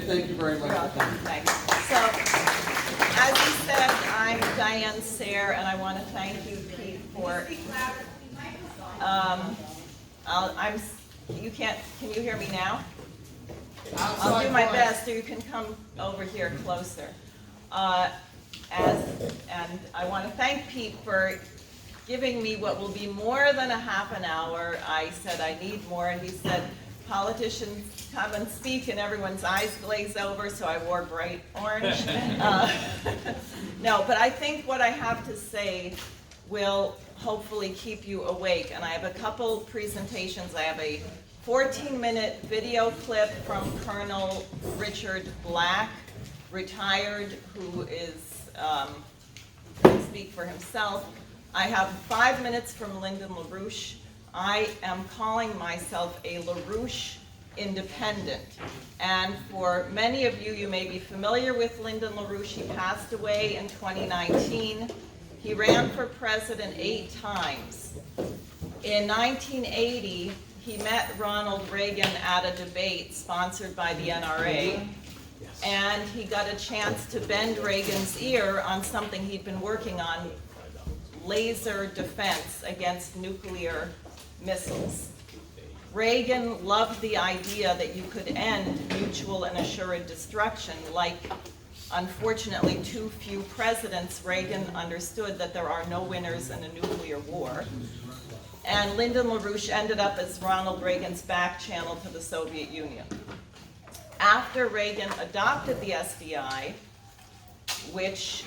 thank you very much. You're welcome. Thanks. So, as you said, I'm Diane Sayre, and I want to thank you, Pete, for. Can you hear me now? I'll do my best, so you can come over here closer. And I want to thank Pete for giving me what will be more than a half an hour. I said I need more, and he said politicians come and speak and everyone's eyes glaze over, so I wore bright orange. No, but I think what I have to say will hopefully keep you awake, and I have a couple presentations. I have a 14-minute video clip from Colonel Richard Black, retired, who is, can speak for himself. I have 5 minutes from Lyndon LaRouche. I am calling myself a LaRouche independent. And for many of you, you may be familiar with Lyndon LaRouche. He passed away in 2019. He ran for president 8 times. In 1980, he met Ronald Reagan at a debate sponsored by the NRA. And he got a chance to bend Reagan's ear on something he'd been working on, laser defense against nuclear missiles. Reagan loved the idea that you could end mutual and assured destruction. Like, unfortunately, too few presidents, Reagan understood that there are no winners in a nuclear war. And Lyndon LaRouche ended up as Ronald Reagan's back channel to the Soviet Union. After Reagan adopted the SDI, which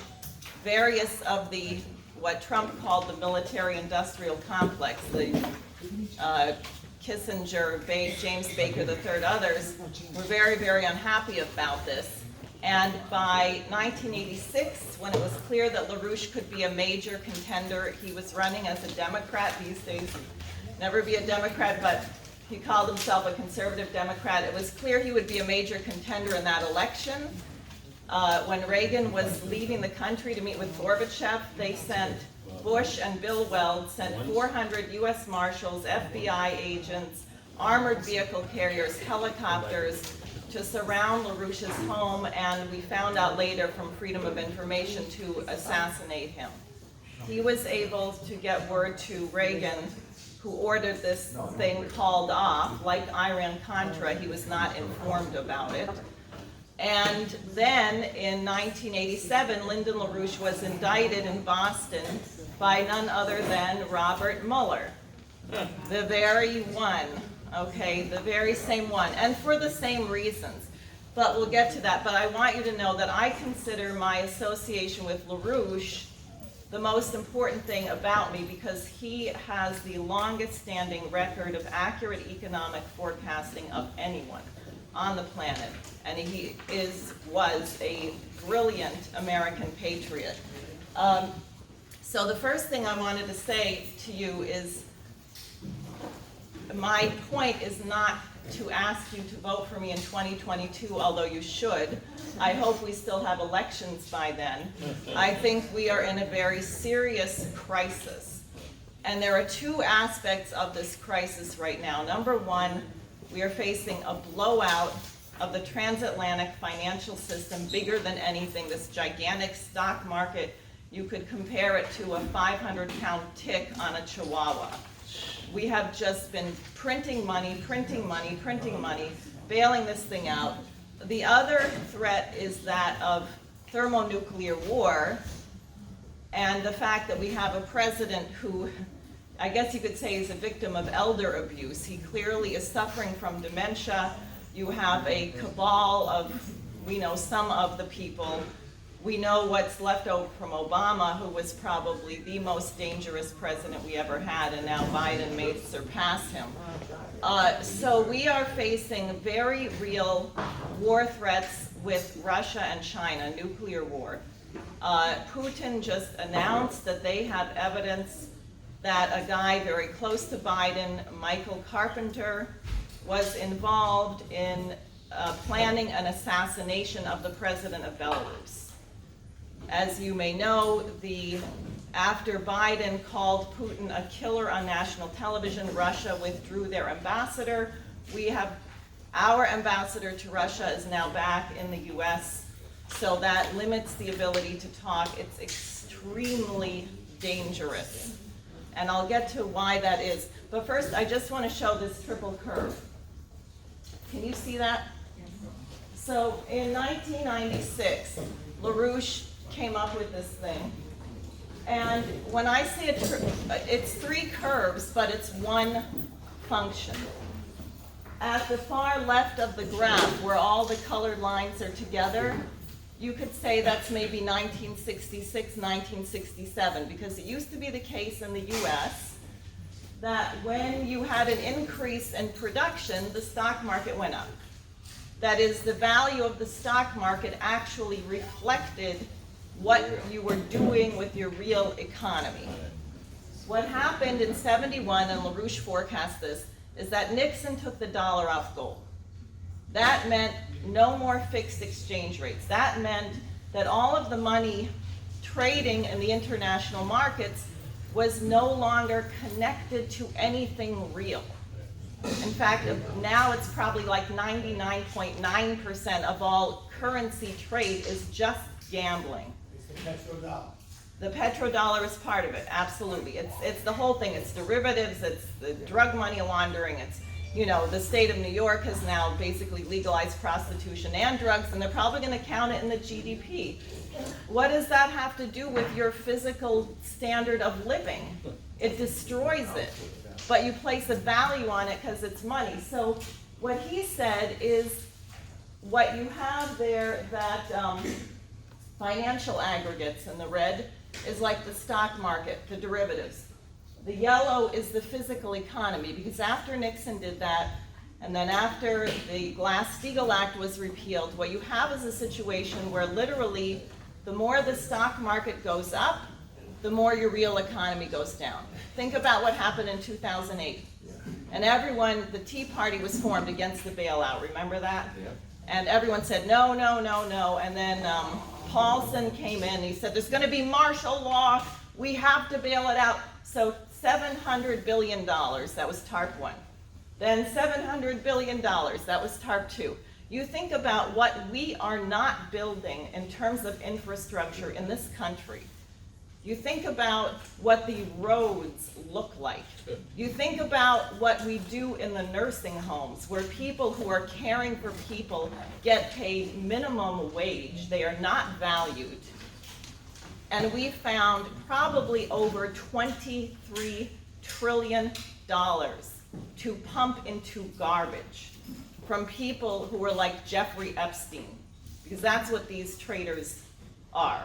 various of the, what Trump called the military-industrial complex, the Kissinger, James Baker III, others, were very, very unhappy about this. And by 1986, when it was clear that LaRouche could be a major contender, he was running as a Democrat. These days, never be a Democrat, but he called himself a conservative Democrat. It was clear he would be a major contender in that election. When Reagan was leaving the country to meet with Gorbachev, they sent, Bush and Bill Weld sent 400 U.S. Marshals, FBI agents, armored vehicle carriers, helicopters to surround LaRouche's home, and we found out later from Freedom of Information to assassinate him. He was able to get word to Reagan, who ordered this thing called off, like Iran-Contra. He was not informed about it. And then in 1987, Lyndon LaRouche was indicted in Boston by none other than Robert Mueller, the very one, okay, the very same one, and for the same reasons. But we'll get to that. But I want you to know that I consider my association with LaRouche the most important thing about me, because he has the longest standing record of accurate economic forecasting of anyone on the planet. And he was a brilliant American patriot. So the first thing I wanted to say to you is, my point is not to ask you to vote for me in 2022, although you should. I hope we still have elections by then. I think we are in a very serious crisis. And there are two aspects of this crisis right now. Number one, we are facing a blowout of the transatlantic financial system, bigger than anything, this gigantic stock market. You could compare it to a 500-pound tick on a chihuahua. We have just been printing money, bailing this thing out. The other threat is that of thermonuclear war, and the fact that we have a president who, I guess you could say, is a victim of elder abuse. He clearly is suffering from dementia. You have a cabal of, we know some of the people. We know what's left over from Obama, who was probably the most dangerous president we ever had, and now Biden may surpass him. So we are facing very real war threats with Russia and China, nuclear war. Putin just announced that they have evidence that a guy very close to Biden, Michael Carpenter, was involved in planning an assassination of the president of Belarus. As you may know, after Biden called Putin a killer on national television, Russia withdrew their ambassador. We have Our ambassador to Russia is now back in the US, so that limits the ability to talk. It's extremely dangerous. And I'll get to why that is. But first, I just want to show this triple curve. Can you see that? So in 1996, LaRouche came up with this thing. And when I say it's three curves, but it's one function. At the far left of the graph, where all the colored lines are together, you could say that's maybe 1966, 1967, because it used to be the case in the US that when you had an increase in production, the stock market went up. That is, the value of the stock market actually reflected what you were doing with your real economy. What happened in '71, and LaRouche forecast this, is that Nixon took the dollar off gold. That meant no more fixed exchange rates. That meant that all of the money trading in the international markets was no longer connected to anything real. In fact, now it's probably like 99.9% of all currency trade is just gambling. It's the petrodollar. The petrodollar is part of it, absolutely. It's the whole thing. It's derivatives, it's the drug money laundering, it's, you know, the state of New York has now basically legalized prostitution and drugs, and they're probably going to count it in the GDP. What does that have to do with your physical standard of living? It destroys it. But you place a value on it because it's money. So what he said is what you have there, that financial aggregates in the red is like the stock market, the derivatives. The yellow is the physical economy, because after Nixon did that, and then after the Glass-Steagall Act was repealed, what you have is a situation where literally the more the stock market goes up, the more your real economy goes down. Think about what happened in 2008. And everyone, the Tea Party was formed against the bailout, remember that? Yeah. And everyone said, no, no, no, no. And then Paulson came in, he said, there's gonna be martial law, we have to bail it out. So $700 billion, that was TARP 1. Then $700 billion, that was TARP 2. You think about what we are not building in terms of infrastructure in this country. You think about what the roads look like. You think about what we do in the nursing homes, where people who are caring for people get paid minimum wage. They are not valued. And we found probably over $23 trillion to pump into garbage from people who are like Jeffrey Epstein, because that's what these traders are.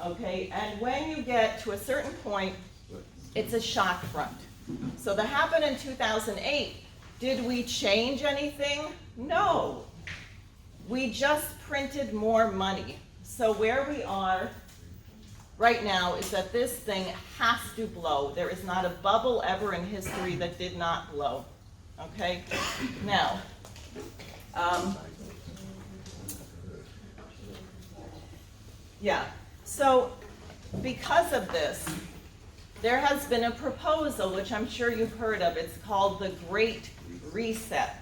Okay, and when you get to a certain point, it's a shock front. So that happened in 2008. Did we change anything? No. We just printed more money. So where we are right now is that this thing has to blow. There is not a bubble ever in history that did not blow. Okay? Now, yeah. So, because of this, there has been a proposal, which I'm sure you've heard of. It's called the Great Reset.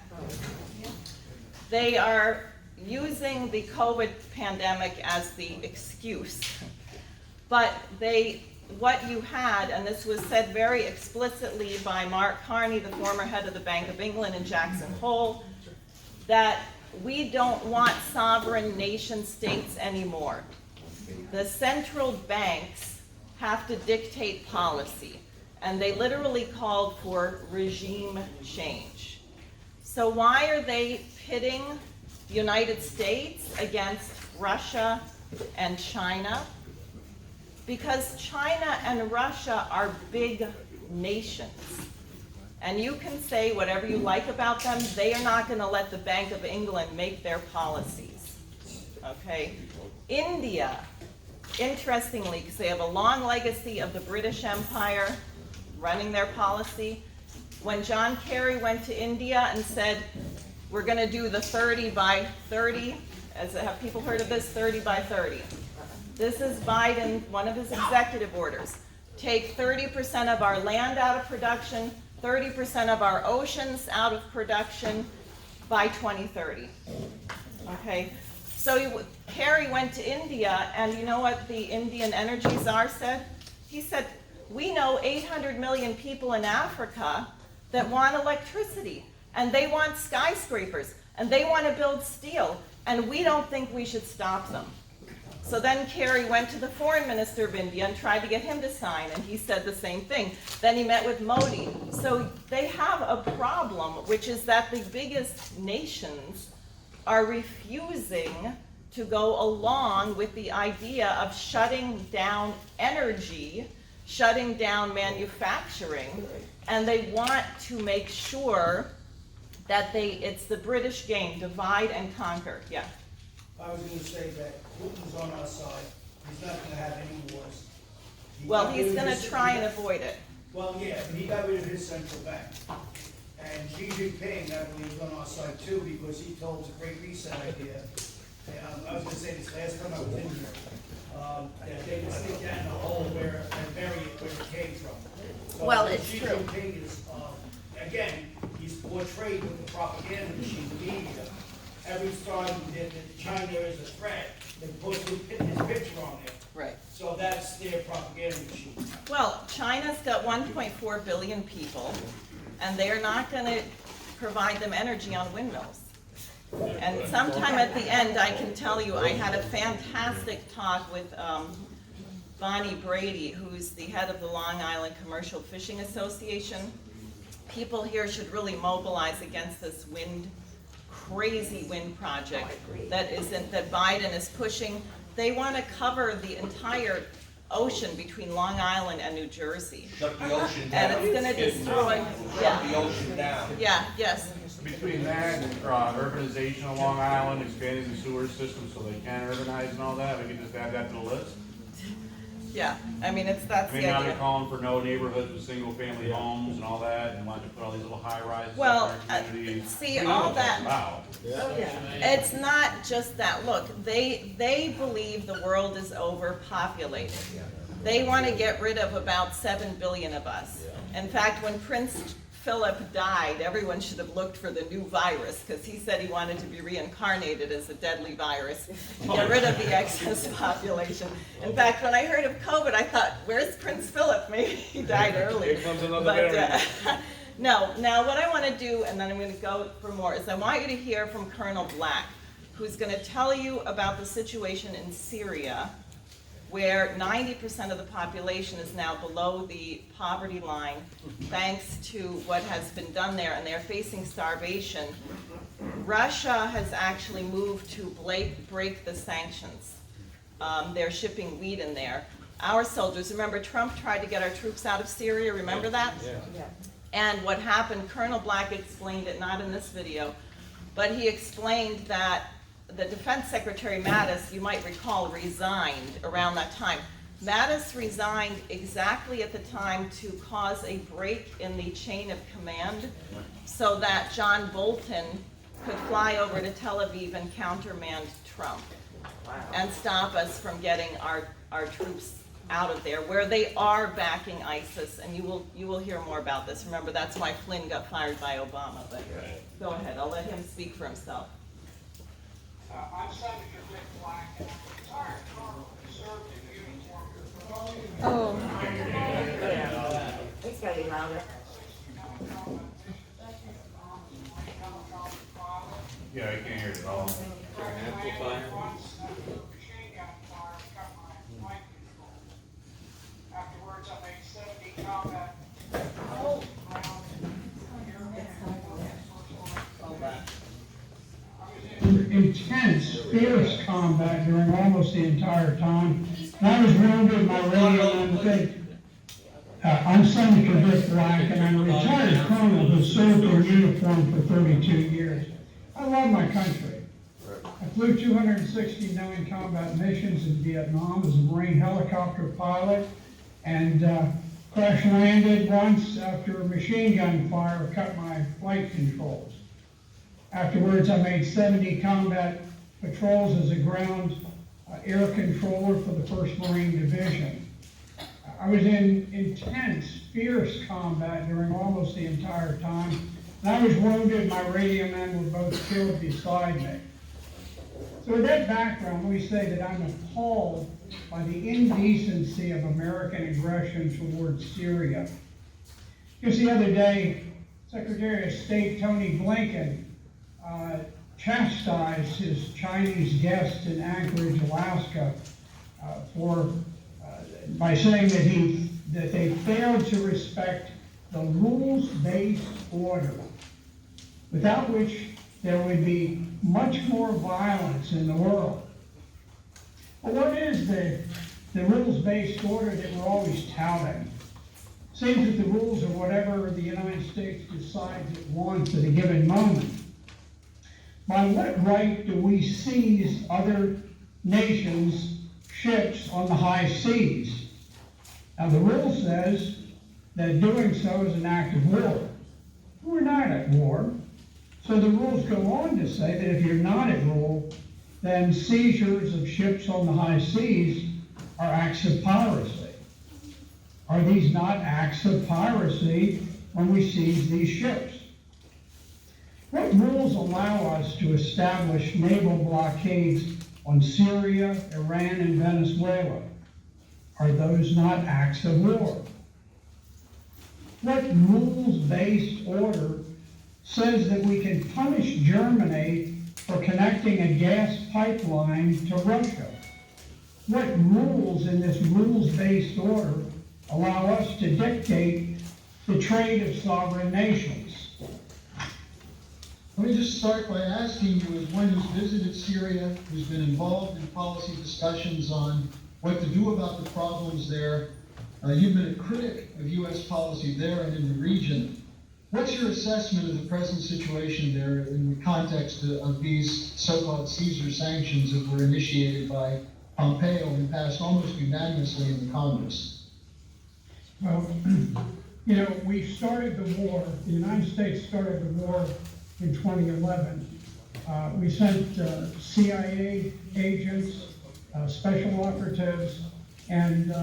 They are using the COVID pandemic as the excuse. But what you had, and this was said very explicitly by Mark Carney, the former head of the Bank of England in Jackson Hole, that we don't want sovereign nation states anymore. The central banks have to dictate policy, and they literally called for regime change. So why are they pitting the United States against Russia and China? Because China and Russia are big nations. And you can say whatever you like about them, they are not going to let the Bank of England make their policies. Okay? India, interestingly, because they have a long legacy of the British Empire running their policy, when John Kerry went to India and said, we're going to do the 30 by 30, have people heard of this, 30 by 30? This is Biden, one of his executive orders. Take 30% of our land out of production, 30% of our oceans out of production, by 2030. Okay, so Kerry went to India, and you know what the Indian Energy Czar said? He said, we know 800 million people in Africa that want electricity, and they want skyscrapers, and they want to build steel, and we don't think we should stop them. So then Kerry went to the foreign minister of India and tried to get him to sign, and he said the same thing. Then he met with Modi. So they have a problem, which is that the biggest nations are refusing to go along with the idea of shutting down energy, shutting down manufacturing, and they want to make sure that it's the British game, divide and conquer. Yeah. I was going to say that Putin's on our side. He's not going to have any wars. Well, he's going to try and avoid it. Well, yeah, but he got rid of his central bank. And Xi Jinping, I believe, is on our side too, because he told us a great reset idea. I was going to say this last time I was in here, that they would stick down the hole and bury it where it came from. So Well, it's Xi true. Jinping is, again, he's portrayed with the propaganda machine, the media. Every time that China is a threat, they put his picture on there. Right. So that's their propaganda machine. Well, China's got 1.4 billion people, and they're not going to provide them energy on windmills. And sometime at the end, I can tell you, I had a fantastic talk with Bonnie Brady, who's the head of the Long Island Commercial Fishing Association. People here should really mobilize against this crazy wind project that Biden is pushing. They want to cover the entire ocean between Long Island and New Jersey. Shut the ocean down. And it's going to destroy, Shut the ocean down. yeah, yes. Between that and urbanization of Long Island, expanding the sewer system so they can urbanize and all that, we can just add that to the list. Yeah, I mean, that's I mean, the now they're idea. calling for no neighborhoods with single-family homes and all that, and want to put all these little high-rises Well, up in our communities. see, We know all what that's that- about. It's not just that. Look, they believe the world is overpopulated. They want to get rid of about 7 billion of us. In fact, when Prince Philip died, everyone should have looked for the new virus, because he said he wanted to be reincarnated as a deadly virus. Get rid of the excess population. In fact, when I heard of COVID, I thought, where's Prince Philip? Maybe he died early. Here comes another But, variant. no, now what I want to do, and then I'm going to go for more, is I want you to hear from Colonel Black, who's going to tell you about the situation in Syria, where 90% of the population is now below the poverty line, thanks to what has been done there, and they're facing starvation. Russia has actually moved to break the sanctions. They're shipping wheat in there. Our soldiers, remember Trump tried to get our troops out of Syria, remember that? Yeah. And what happened, Colonel Black explained it, not in this video, but he explained that the Defense Secretary Mattis, you might recall, resigned around that time. Mattis resigned exactly at the time to cause a break in the chain of command so that John Bolton could fly over to Tel Aviv and countermand Trump and stop us from getting our troops out of there, where they are backing ISIS, and you will hear more about this. Remember, that's why Flynn got fired by Obama, but go ahead, I'll let him speak for himself. I'm Senator Rick Black, and I'm a retired colonel who served in uniform for Oh. It's gotta be louder. Yeah, I can't hear it at all. Amplifier. Afterwards, I made 70 combat intense, fierce combat during almost the entire time. And I was wounded, my radio and thing. I'm Senator Rick Black, and I'm a retired colonel who served in uniform for 32 years. I love my country. I flew 269 combat missions in Vietnam as a Marine helicopter pilot, and crash landed once after a machine gun fire cut my flight controls. Afterwards, I made 70 combat patrols as a ground air controller for the 1st Marine Division. I was in intense, fierce combat during almost the entire time. and I was wounded, my radio men were both killed beside me. So with that background, let me say that I'm appalled by the indecency of American aggression towards Syria. Just the other day, Secretary of State Tony Blinken chastised his Chinese guest in Anchorage, Alaska, by saying that they failed to respect the rules-based order, without which there would be much more violence in the world. But what is the rules-based order that we're always touting? Seems that the rules are whatever the United States decides it wants at a given moment. By what right do we seize other nations' ships on the high seas? Now, the rule says that doing so is an act of war. We're not at war. So the rules go on to say that if you're not at war, then seizures of ships on the high seas are acts of piracy. Are these not acts of piracy when we seize these ships? What rules allow us to establish naval blockades on Syria, Iran, and Venezuela? Are those not acts of war? What rules-based order says that we can punish Germany for connecting a gas pipeline to Russia? What rules in this rules-based order allow us to dictate the trade of sovereign nations? Let me just start by asking you, as one who's visited Syria, who's been involved in policy discussions on what to do about the problems there, you've been a critic of U.S. policy there and in the region. What's your assessment of the present situation there in the context of these so-called Caesar sanctions that were initiated by Pompeo and passed almost unanimously in the Congress? Well, we started the war, the United States started the war in 2011. We sent CIA agents, special operatives, and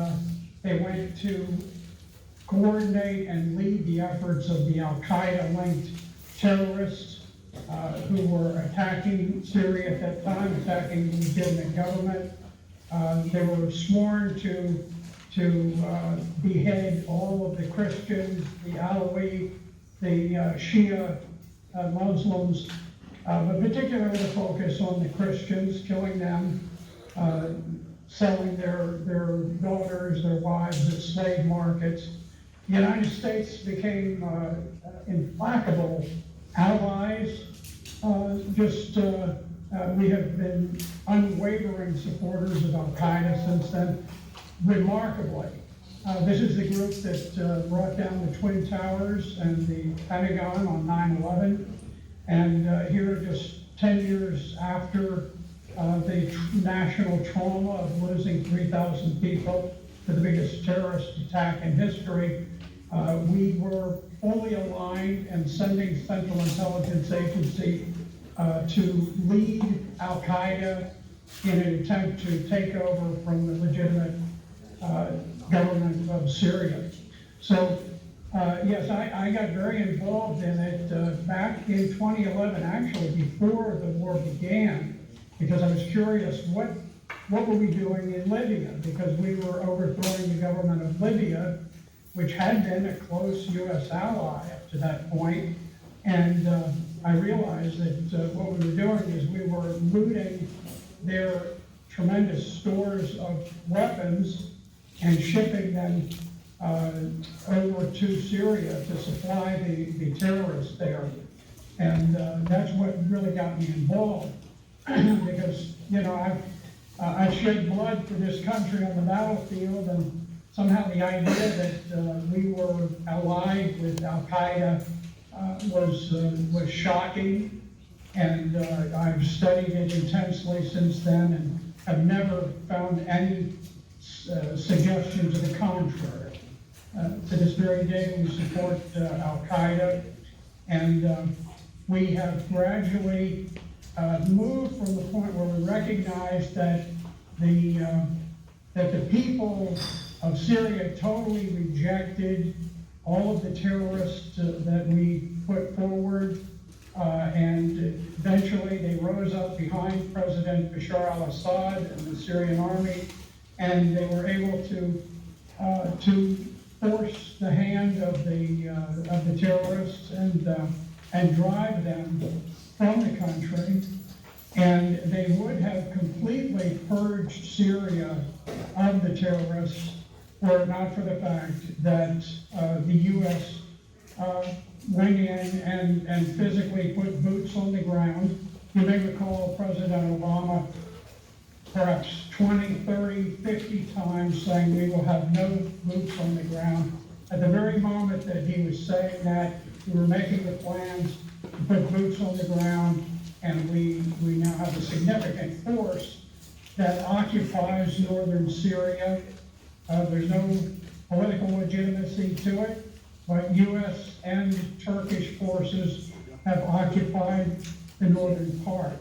they went to coordinate and lead the efforts of the Al-Qaeda-linked terrorists who were attacking Syria at that time, attacking the legitimate government. They were sworn to behead all of the Christians, the Alawi, the Shia Muslims, but particularly the focus on the Christians, killing them, selling their daughters, their wives at slave markets. The United States became implacable allies. We have been unwavering supporters of Al-Qaeda since then, remarkably. This is the group that brought down the Twin Towers and the Pentagon on 9/11. And here, just 10 years after the national trauma of losing 3,000 people to the biggest terrorist attack in history, we were fully aligned and sending Central Intelligence Agency to lead Al-Qaeda in an attempt to take over from the legitimate government of Syria. So, yes, I got very involved in it back in 2011, actually before the war began, because I was curious what were we doing in Libya, because we were overthrowing the government of Libya, which had been a close U.S. ally up to that point. And I realized that what we were doing is we were looting their tremendous stores of weapons and shipping them over to Syria to supply the terrorists there. And that's what really got me involved. Because, I've shed blood for this country on the battlefield, and somehow the idea that we were allied with Al-Qaeda was shocking. And I've studied it intensely since then and have never found any suggestion to the contrary. To this very day, we support Al-Qaeda, and we have gradually moved from the point where we recognize that the people of Syria totally rejected all of the terrorists that we put forward, and eventually they rose up behind President Bashar al-Assad and the Syrian army, and they were able to force the hand of the terrorists and drive them from the country. And they would have completely purged Syria of the terrorists were it not for the fact that the U.S. Went in and physically put boots on the ground. You may recall President Obama perhaps 20, 30, 50 times saying we will have no boots on the ground. At the very moment that he was saying that, we were making the plans to put boots on the ground, and we now have a significant force that occupies northern Syria. There's no political legitimacy to it, but U.S. and Turkish forces have occupied the northern part.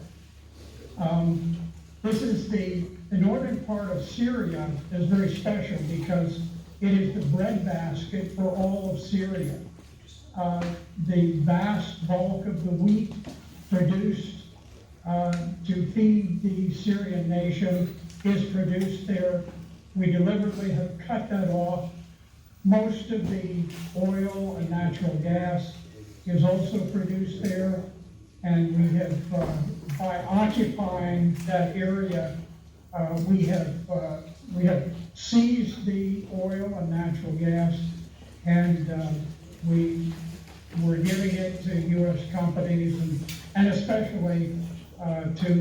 This is the northern part of Syria is very special because it is the breadbasket for all of Syria. The vast bulk of the wheat produced to feed the Syrian nation is produced there. We deliberately have cut that off. Most of the oil and natural gas is also produced there, and we have, by occupying that area, we have seized the oil and natural gas, and we're giving it to U.S. companies and especially to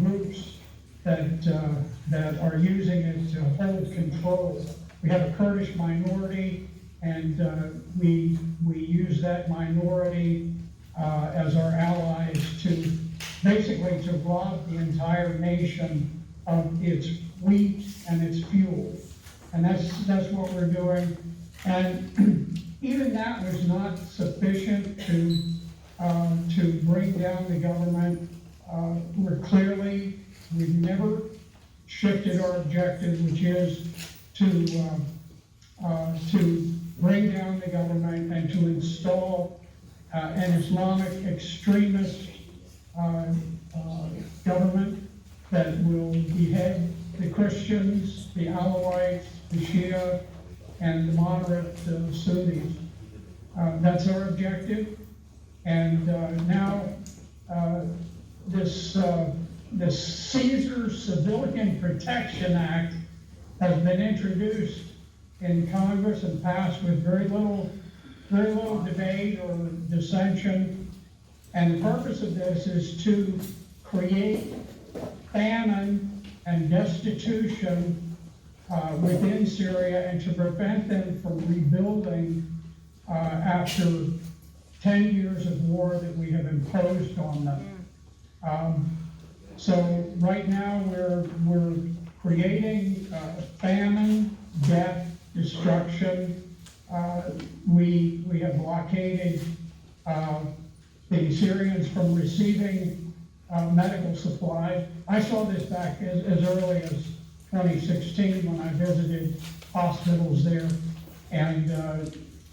groups that are using it to hold control. We have a Kurdish minority, and we use that minority as our allies to basically to rob the entire nation of its wheat and its fuel. And that's what we're doing. And even that was not sufficient to bring down the government. We've never shifted our objective, which is to bring down the government and to install an Islamic extremist government that will behead the Christians, the Alawites, the Shia, and the moderate Sunnis. That's our objective. And now this Caesar Civilian Protection Act has been introduced in Congress and passed with very little debate or dissension. And the purpose of this is to create famine and destitution within Syria and to prevent them from rebuilding after 10 years of war that we have imposed on them. So right now we're creating famine, death, destruction. We have blockaded the Syrians from receiving medical supplies. I saw this back as early as 2016 when I visited hospitals there, and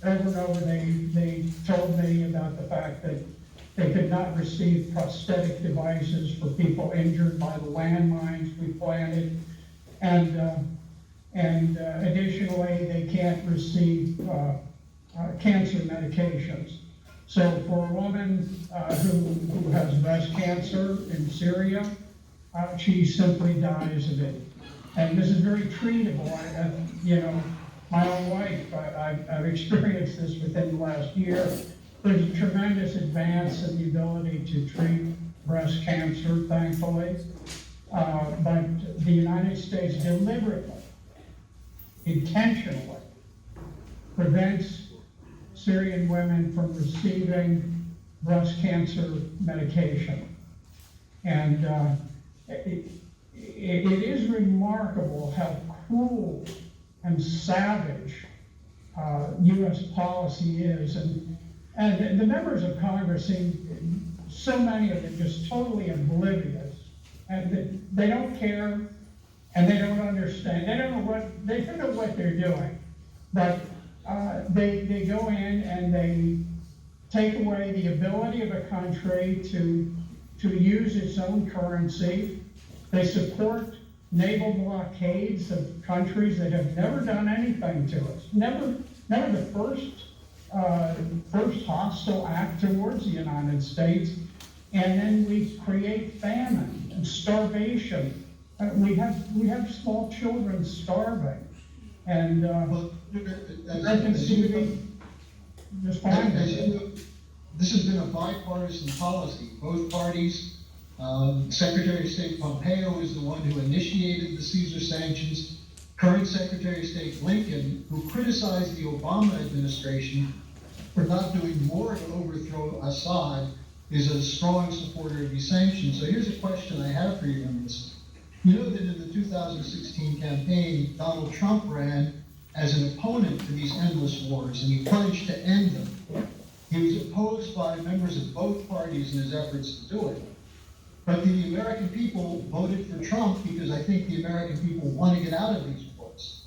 over and over they told me about the fact that they could not receive prosthetic devices for people injured by the landmines we planted, and additionally they can't receive cancer medications. So for a woman who has breast cancer in Syria, she simply dies of it. And this is very treatable. My own wife, I've experienced this within the last year. There's a tremendous advance in the ability to treat breast cancer, thankfully. But the United States deliberately, intentionally prevents Syrian women from receiving breast cancer medication. And it is remarkable how cruel and savage U.S. policy is. And the members of Congress seem, so many of them, just totally oblivious. And they don't care, and they don't understand. They don't know what they're doing. But they go in and they take away the ability of a country to use its own currency. They support naval blockades of countries that have never done anything to us. Never the first hostile act towards the United States. And then we create famine and starvation. We have small children starving. And Americans seem to be just fine. This has been a bipartisan policy. Both parties, Secretary of State Pompeo is the one who initiated the Caesar sanctions. Current Secretary of State Blinken, who criticized the Obama administration for not doing more to overthrow Assad, is a strong supporter of these sanctions. So here's a question I have for you on this. You know that in the 2016 campaign, Donald Trump ran as an opponent to these endless wars, and he pledged to end them. He was opposed by members of both parties in his efforts to do it. But the American people voted for Trump because I think the American people want to get out of these wars.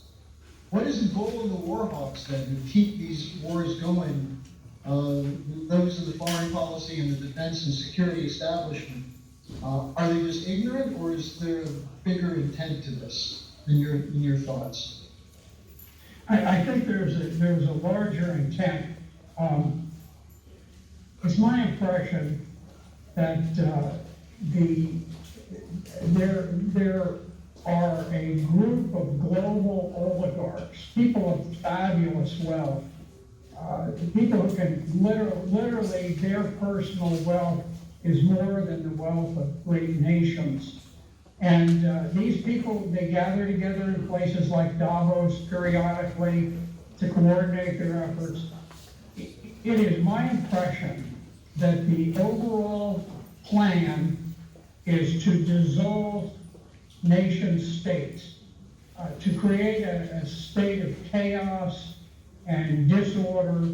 What is the goal of the war hawks then, to keep these wars going? Those in the foreign policy and the defense and security establishment, are they just ignorant, or is there a bigger intent to this in your thoughts? I think there's a larger intent. It's my impression that there are a group of global oligarchs, people of fabulous wealth, people who can literally their personal wealth is more than the wealth of great nations. And these people, they gather together in places like Davos periodically to coordinate their efforts. It is my impression that the overall plan is to dissolve nation states, to create a state of chaos and disorder,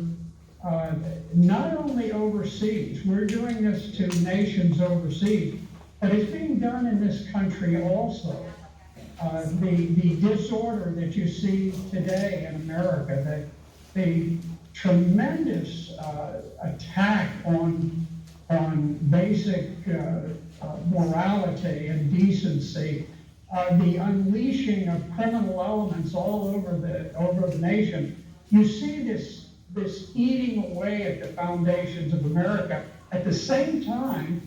not only overseas. We're doing this to nations overseas, but it's being done in this country also. The disorder that you see today in America, the tremendous attack on basic morality and decency, the unleashing of criminal elements all over the nation. You see this eating away at the foundations of America at the same time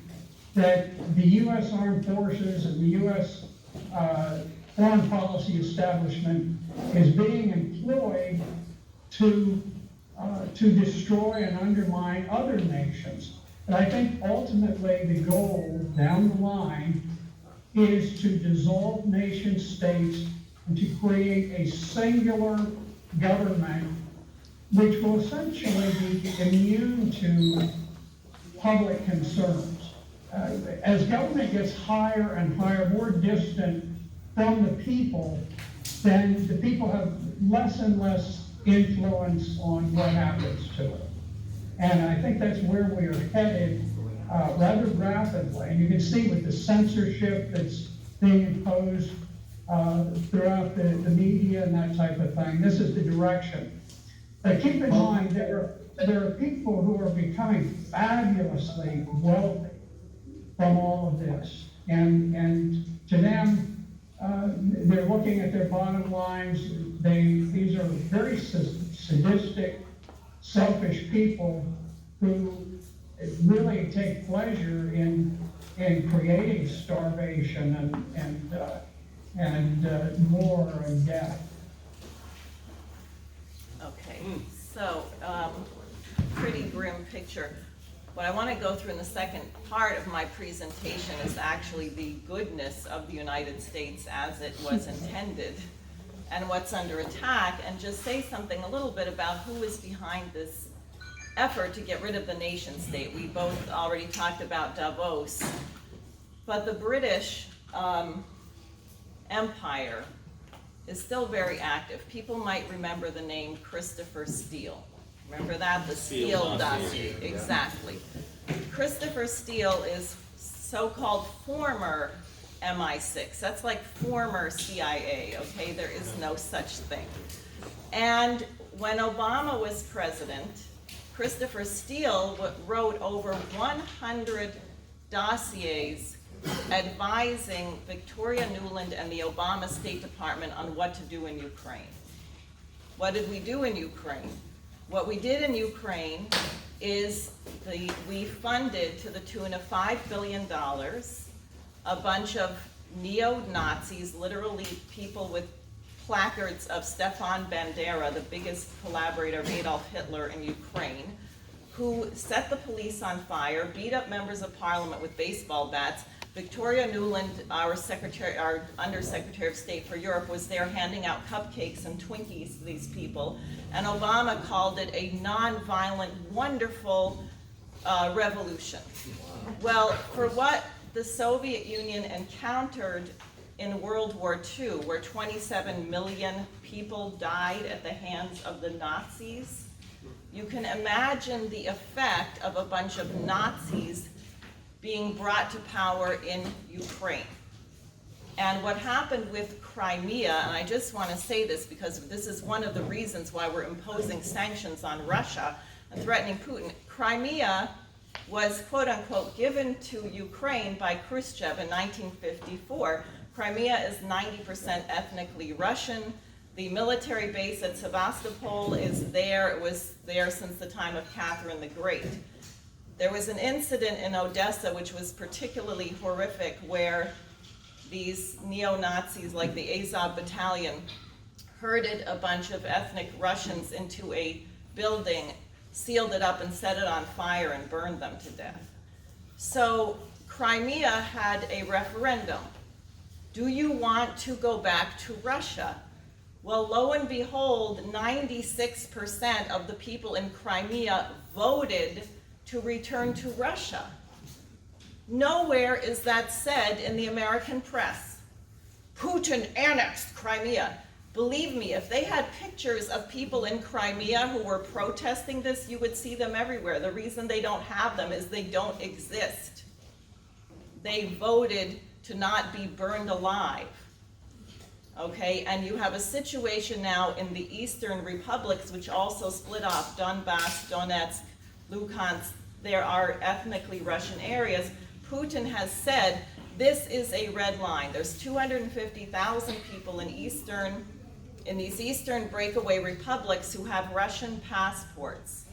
that the U.S. Armed Forces and the U.S. Foreign policy establishment is being employed to destroy and undermine other nations. And I think ultimately the goal down the line is to dissolve nation states and to create a singular government which will essentially be immune to public concerns. As government gets higher and higher, more distant from the people, then the people have less and less influence on what happens to it. And I think that's where we are headed rather rapidly. And you can see with the censorship that's being imposed throughout the media and that type of thing, this is the direction. But keep in mind, there are people who are becoming fabulously wealthy from all of this. And to them, they're looking at their bottom lines. These are very sadistic, selfish people who really take pleasure in creating starvation and war and death. Okay, so pretty grim picture. What I want to go through in the second part of my presentation is actually the goodness of the United States as it was intended and what's under attack, and just say something a little bit about who is behind this effort to get rid of the nation state. We both already talked about Davos, but the British Empire is still very active. People might remember the name Christopher Steele. Remember that? The Steele dossier. Exactly. Christopher Steele is so-called former MI6. That's like former CIA, okay? There is no such thing. And when Obama was president, Christopher Steele wrote over 100 dossiers advising Victoria Nuland and the Obama State Department on what to do in Ukraine. What did we do in Ukraine? What we did in Ukraine is we funded to the tune of $5 billion a bunch of neo-Nazis, literally people with placards of Stefan Bandera, the biggest collaborator of Adolf Hitler in Ukraine, who set the police on fire, beat up members of parliament with baseball bats. Victoria Nuland, our Undersecretary of State for Europe, was there handing out cupcakes and Twinkies to these people. And Obama called it a non-violent, wonderful revolution. Well, for what the Soviet Union encountered in World War II, where 27 million people died at the hands of the Nazis, you can imagine the effect of a bunch of Nazis being brought to power in Ukraine. And what happened with Crimea, and I just want to say this because this is one of the reasons why we're imposing sanctions on Russia and threatening Putin. Crimea was, quote unquote, given to Ukraine by Khrushchev in 1954. Crimea is 90% ethnically Russian. The military base at Sevastopol is there. It was there since the time of Catherine the Great. There was an incident in Odessa which was particularly horrific where these neo-Nazis like the Azov Battalion herded a bunch of ethnic Russians into a building, sealed it up and set it on fire and burned them to death. So Crimea had a referendum. Do you want to go back to Russia? Well, lo and behold, 96% of the people in Crimea voted to return to Russia. Nowhere is that said in the American press. Putin annexed Crimea. Believe me, if they had pictures of people in Crimea who were protesting this, you would see them everywhere. The reason they don't have them is they don't exist. They voted to not be burned alive. Okay, and you have a situation now in the eastern republics, which also split off, Donbass, Donetsk, Luhansk. There are ethnically Russian areas. Putin has said this is a red line. There's 250,000 people in these eastern breakaway republics who have Russian passports.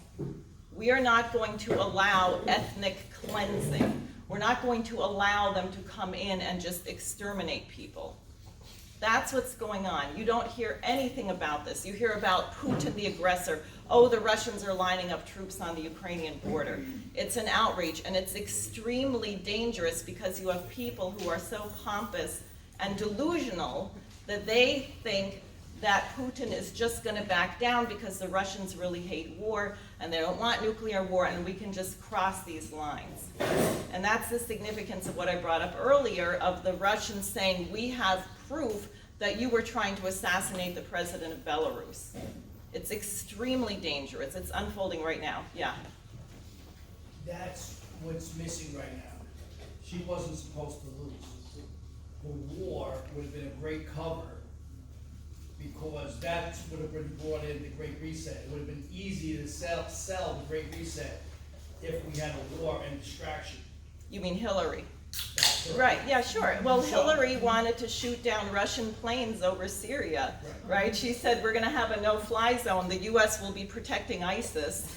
We are not going to allow ethnic cleansing. We're not going to allow them to come in and just exterminate people. That's what's going on. You don't hear anything about this. You hear about Putin the aggressor. Oh, the Russians are lining up troops on the Ukrainian border. It's an outrage, and it's extremely dangerous because you have people who are so pompous and delusional that they think that Putin is just going to back down because the Russians really hate war and they don't want nuclear war and we can just cross these lines. And that's the significance of what I brought up earlier of the Russians saying, we have proof that you were trying to assassinate the president of Belarus. It's extremely dangerous. It's unfolding right now. Yeah. That's what's missing right now. She wasn't supposed to lose. The war would have been a great cover because that would have been brought in the Great Reset. It would have been easy to sell the Great Reset if we had a war and distraction. You mean Hillary? That's her. Right, yeah, sure. Well, So- Hillary wanted to shoot down Russian planes over Syria, right? She said, we're gonna have a no-fly zone. The US will be protecting ISIS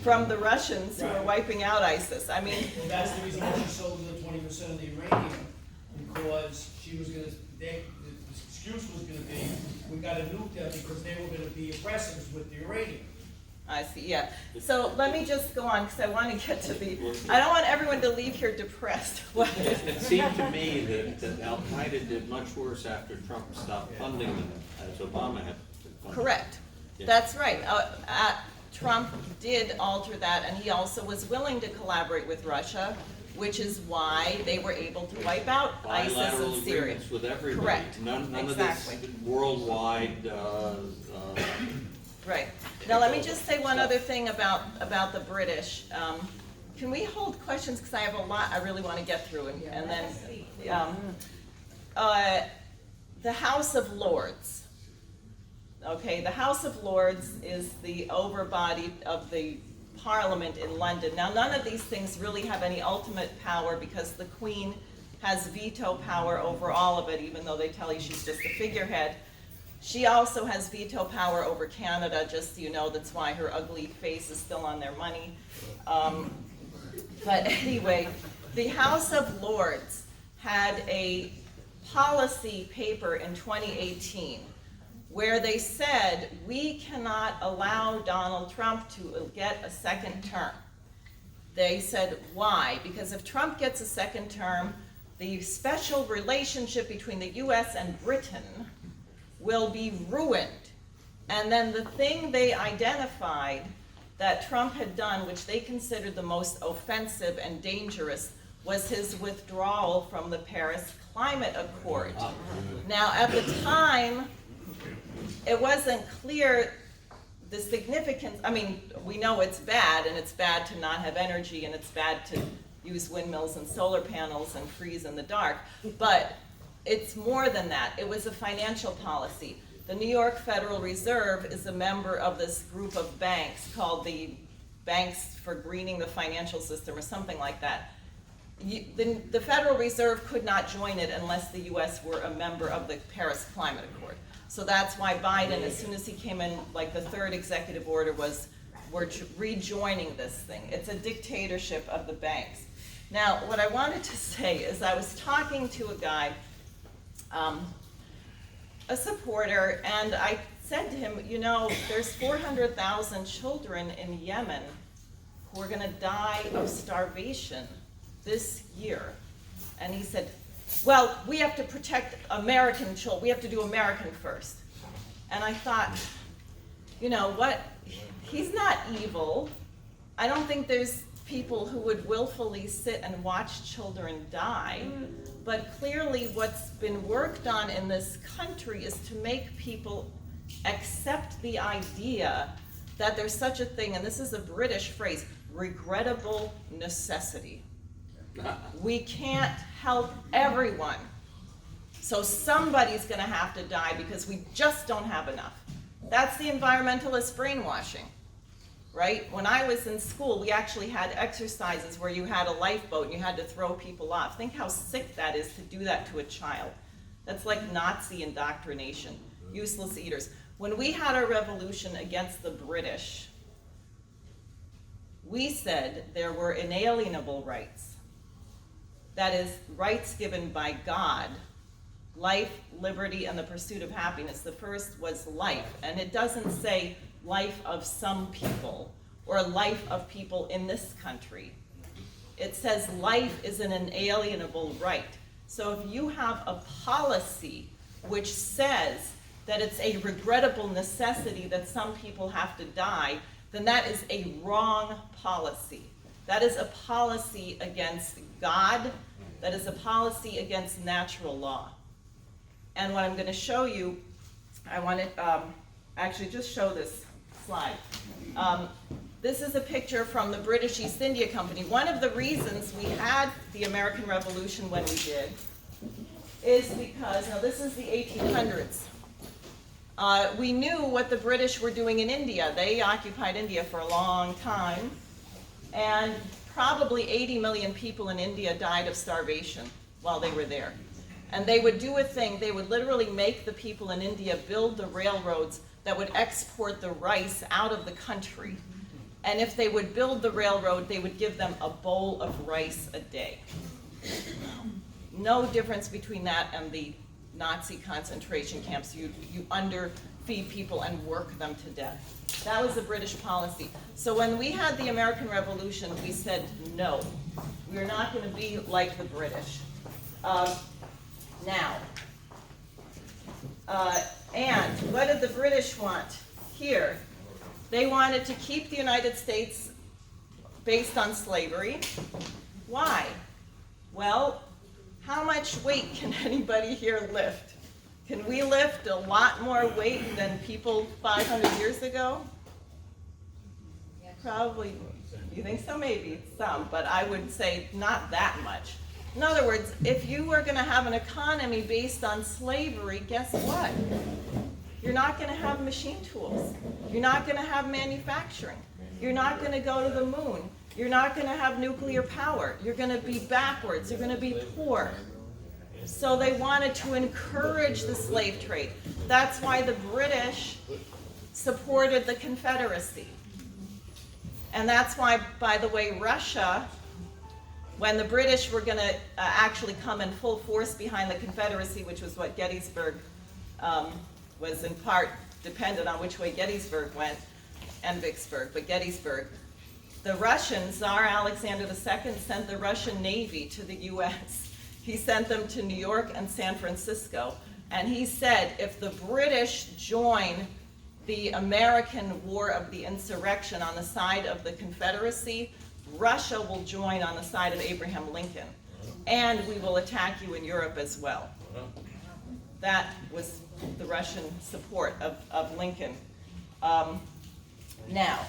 from the Russians who are Right. wiping out ISIS. I mean, Well, that's the reason why she sold the 20% of the uranium, because she was gonna, the excuse was gonna be, we gotta nuke them because they were gonna be aggressors with the uranium. I see, yeah. So let me just go on, because I want to get to I don't want everyone to leave here depressed. It seemed to me that Al Qaeda did much worse after Trump stopped funding them, as Obama had been funding. Correct. Yeah. That's right. Trump did alter that, and he also was willing to collaborate with Russia, which is why they were able to wipe out ISIS Bilateral and Syria. agreements with everybody. Correct. None Exactly. of this worldwide, Right. Now, let me just say one other thing about the British. Can we hold questions, because I have a lot I really want to get through, and then, the House of Lords. Okay, the House of Lords is the overbody of the Parliament in London. Now, none of these things really have any ultimate power because the Queen has veto power over all of it, even though they tell you she's just a figurehead. She also has veto power over Canada, just so you know. That's why her ugly face is still on their money. But anyway, the House of Lords had a policy paper in 2018 where they said, we cannot allow Donald Trump to get a second term. They said, why? Because if Trump gets a second term, the special relationship between the US and Britain will be ruined. And then the thing they identified that Trump had done, which they considered the most offensive and dangerous, was his withdrawal from the Paris Climate Accord. Now, at the time, it wasn't clear the significance. I mean, we know it's bad, and it's bad to not have energy, and it's bad to use windmills and solar panels and freeze in the dark, but it's more than that. It was a financial policy. The New York Federal Reserve is a member of this group of banks called the Banks for Greening the Financial System or something like that. The Federal Reserve could not join it unless the US were a member of the Paris Climate Accord. So that's why Biden, as soon as he came in, like the third executive order was, we're rejoining this thing. It's a dictatorship of the banks. Now, what I wanted to say is I was talking to a guy, a supporter, and I said to him, you know, there's 400,000 children in Yemen who are gonna die of starvation this year. And he said, well, we have to protect American children. We have to do American first. And I thought, you know what? He's not evil. I don't think there's people who would willfully sit and watch children die. But clearly what's been worked on in this country is to make people accept the idea that there's such a thing, and this is a British phrase, regrettable necessity. We can't help everyone. So somebody's gonna have to die because we just don't have enough. That's the environmentalist brainwashing, right? When I was in school, we actually had exercises where you had a lifeboat and you had to throw people off. Think how sick that is to do that to a child. That's like Nazi indoctrination, useless eaters. When we had our revolution against the British, we said there were inalienable rights. That is, rights given by God, life, liberty, and the pursuit of happiness. The first was life, and it doesn't say life of some people or life of people in this country. It says life is an inalienable right. So if you have a policy which says that it's a regrettable necessity that some people have to die, then that is a wrong policy. That is a policy against God. That is a policy against natural law. And what I'm going to show you, I want to actually just show this slide. This is a picture from the British East India Company. One of the reasons we had the American Revolution when we did is because, now this is the 1800s. We knew what the British were doing in India. They occupied India for a long time, and probably 80 million people in India died of starvation while they were there. And they would do a thing, they would literally make the people in India build the railroads that would export the rice out of the country. And if they would build the railroad, they would give them a bowl of rice a day. No difference between that and the Nazi concentration camps. You underfeed people and work them to death. That was the British policy. So when we had the American Revolution, we said, no, we're not going to be like the British. And what did the British want here? They wanted to keep the United States based on slavery. Why? Well, how much weight can anybody here lift? Can we lift a lot more weight than people 500 years ago? Probably. You think so? Maybe some, but I would say not that much. In other words, if you were going to have an economy based on slavery, guess what? You're not gonna have machine tools. You're not gonna have manufacturing. You're not gonna go to the moon. You're not gonna have nuclear power. You're gonna be backwards. You're gonna be poor. So they wanted to encourage the slave trade. That's why the British supported the Confederacy. And that's why, by the way, Russia, when the British were gonna actually come in full force behind the Confederacy, which was what Gettysburg was in part dependent on which way Gettysburg went, and Vicksburg, but Gettysburg. The Russians, Tsar Alexander II sent the Russian Navy to the US. He sent them to New York and San Francisco. And he said, if the British join the American war of the insurrection on the side of the Confederacy, Russia will join on the side of Abraham Lincoln. And we will attack you in Europe as well. That was the Russian support of Lincoln. Now,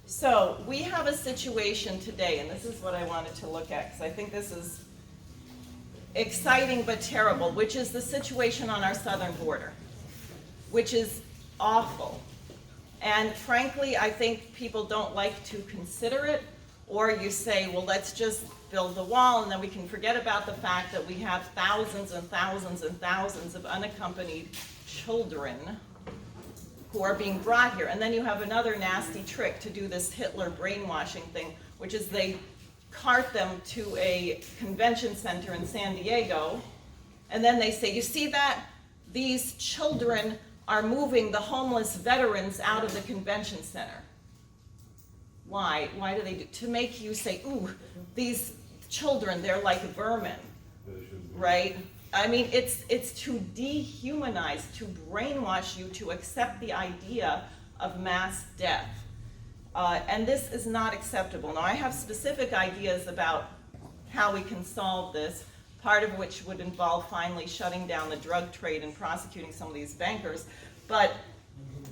so we have a situation today, and this is what I wanted to look at, because I think this is exciting but terrible, which is the situation on our southern border, which is awful. And frankly, I think people don't like to consider it, or you say, well, let's just build the wall, and then we can forget about the fact that we have thousands and thousands and thousands of unaccompanied children who are being brought here. And then you have another nasty trick to do this Hitler brainwashing thing, which is they cart them to a convention center in San Diego, and then they say, you see that? These children are moving the homeless veterans out of the convention center. Why? Why do they do? To make you say, ooh, these children, they're like vermin, right? I mean, it's to dehumanize, to brainwash you to accept the idea of mass death. And this is not acceptable. Now, I have specific ideas about how we can solve this, part of which would involve finally shutting down the drug trade and prosecuting some of these bankers. But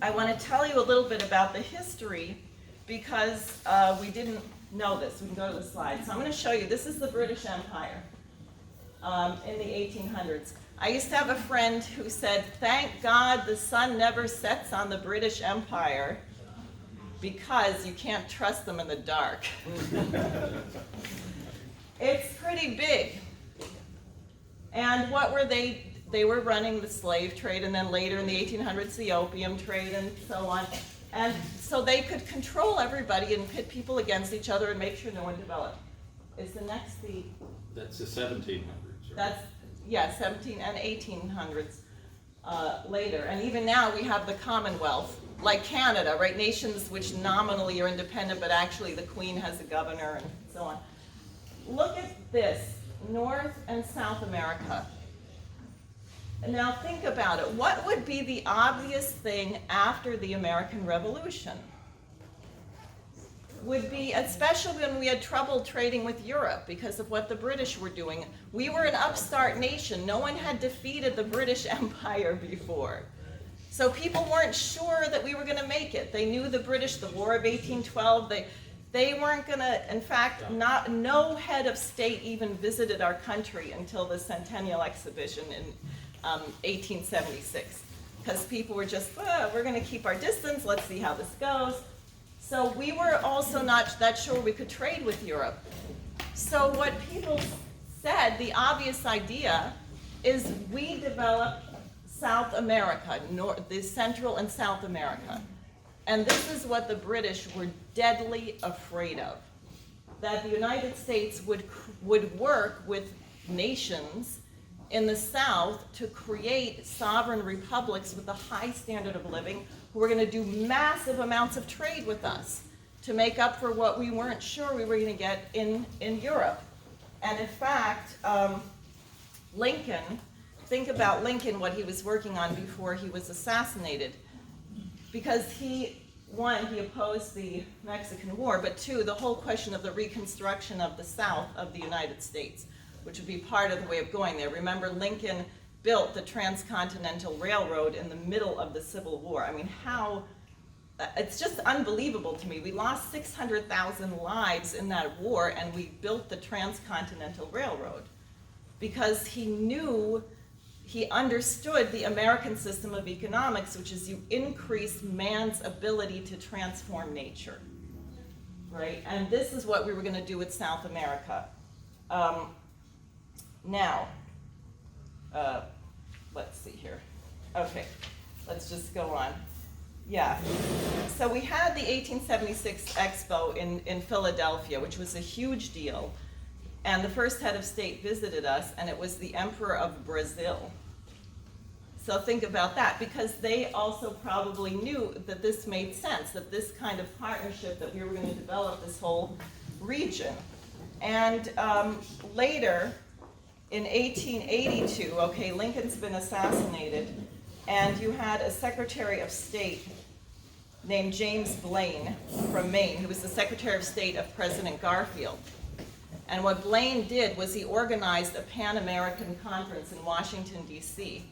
I want to tell you a little bit about the history, because we didn't know this. We can go to the slide. So I'm going to show you. This is the British Empire in the 1800s. I used to have a friend who said, thank God the sun never sets on the British Empire, because you can't trust them in the dark. It's pretty big. And what were they? They were running the slave trade, and then later in the 1800s, the opium trade, and so on. And so they could control everybody and pit people against each other and make sure no one developed. Is the next the... That's the 1700s, right? That's, yeah, 17 and 1800s later. And even now we have the Commonwealth, like Canada, right? Nations which nominally are independent, but actually the Queen has a governor and so on. Look at this, North and South America. Now think about it. What would be the obvious thing after the American Revolution? Would be, especially when we had trouble trading with Europe because of what the British were doing. We were an upstart nation. No one had defeated the British Empire before. So people weren't sure that we were going to make it. They knew the British, the War of 1812, they weren't going to, in fact, no head of state even visited our country until the Centennial Exhibition in 1876. Because people were just, we're going to keep our distance, let's see how this goes. So we were also not that sure we could trade with Europe. So what people said, the obvious idea, is we develop South America, the Central and South America. And this is what the British were deadly afraid of, that the United States would work with nations in the South to create sovereign republics with a high standard of living, who were going to do massive amounts of trade with us to make up for what we weren't sure we were going to get in Europe. And in fact, Lincoln, think about Lincoln, what he was working on before he was assassinated. Because one, he opposed the Mexican War, but two, the whole question of the reconstruction of the South of the United States, which would be part of the way of going there. Remember, Lincoln built the Transcontinental Railroad in the middle of the Civil War. I mean, it's just unbelievable to me. We lost 600,000 lives in that war, and we built the Transcontinental Railroad because he knew he understood the American system of economics, which is you increase man's ability to transform nature, right? And this is what we were going to do with South America. Now, let's see here. Okay, let's just go on. Yeah, so we had the 1876 Expo in Philadelphia, which was a huge deal. And the first head of state visited us, and it was the Emperor of Brazil. So think about that, because they also probably knew that this made sense, that this kind of partnership, that we were going to develop this whole region. And later, in 1882, okay, Lincoln's been assassinated, and you had a Secretary of State named James Blaine from Maine, who was the Secretary of State of President Garfield. And what Blaine did was he organized a Pan-American conference in Washington, D.C.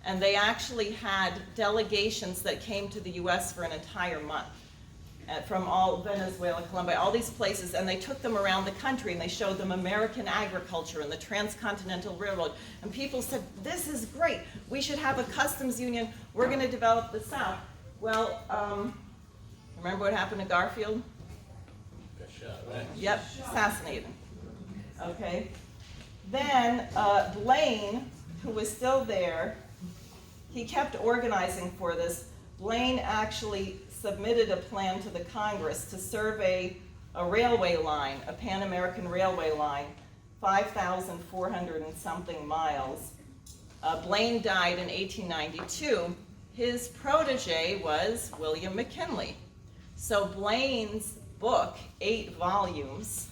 And they actually had delegations that came to the U.S. for an entire month, from all Venezuela, Colombia, all these places, and they took them around the country and they showed them American agriculture and the Transcontinental Railroad. And people said, this is great, we should have a customs union, we're going to develop the South. Well, remember what happened to Garfield? Got shot, right? Yep, assassinated. Okay. Then Blaine, who was still there, he kept organizing for this. Blaine actually submitted a plan to the Congress to survey a railway line, a Pan-American railway line, 5,400 and something miles. Blaine died in 1892. His protege was William McKinley. So Blaine's book, 8 volumes